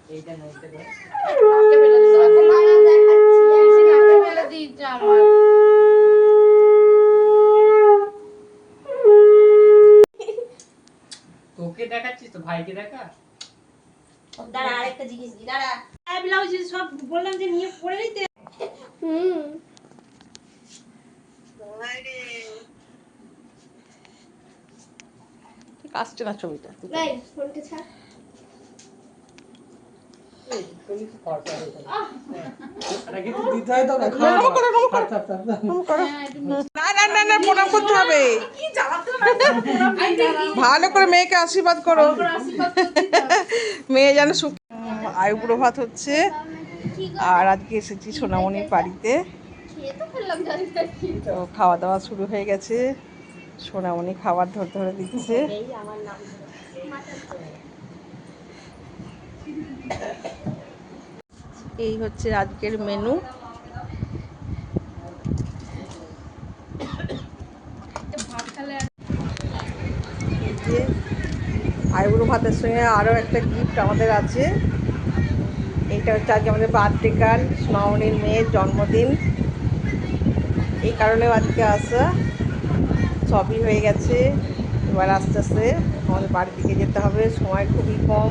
এইটা না এইটা করে নাকে ফেলে দিল মামা দেখাচ্ছি বেশি নাকে ফেলে দিয়েছে আমার তোকে দেখাচ্ছিস তো ভাইকে দেখা দাঁড়া আরেকটা জিনিস দি দাঁড়া ব্লাউজ সব বললাম যে নিয়ে পরে নিতে ঠিক আসছে না ছবিটা নাই ফোনটা ছাড় এই তুমি তো ফর্সা হয়ে আরে কি দিতে হয় তো না নরম করো, নরম করো। আচ্ছা আচ্ছা না না না না প্রণাম করতে হবে ভালো করে মেয়েকে আশীর্বাদ করো মেয়ে যেন সুখ আইবুড়ো ভাত হচ্ছে আর আজকে এসেছি সোনামণির বাড়িতে খেয়ে তো ফেললাম জানি না কি তো খাওয়া দাওয়া শুরু হয়ে গেছে সোনামণি খাবার ধরে ধরে দিচ্ছে এই আমার নাম এই হচ্ছে আজকের মেনু ভাত খেলে এই যে আইবুড়ো ভাতের সঙ্গে আরও একটা গিফট আমাদের আছে এইটা হচ্ছে আজকে আমাদের বার্থডে গার্ল সোনামণির মেয়ের জন্মদিন এই কারণেও আজকে আসা সবই হয়ে গেছে এবার আস্তে আস্তে আমাদের বাড়ির দিকে যেতে হবে সময় খুবই কম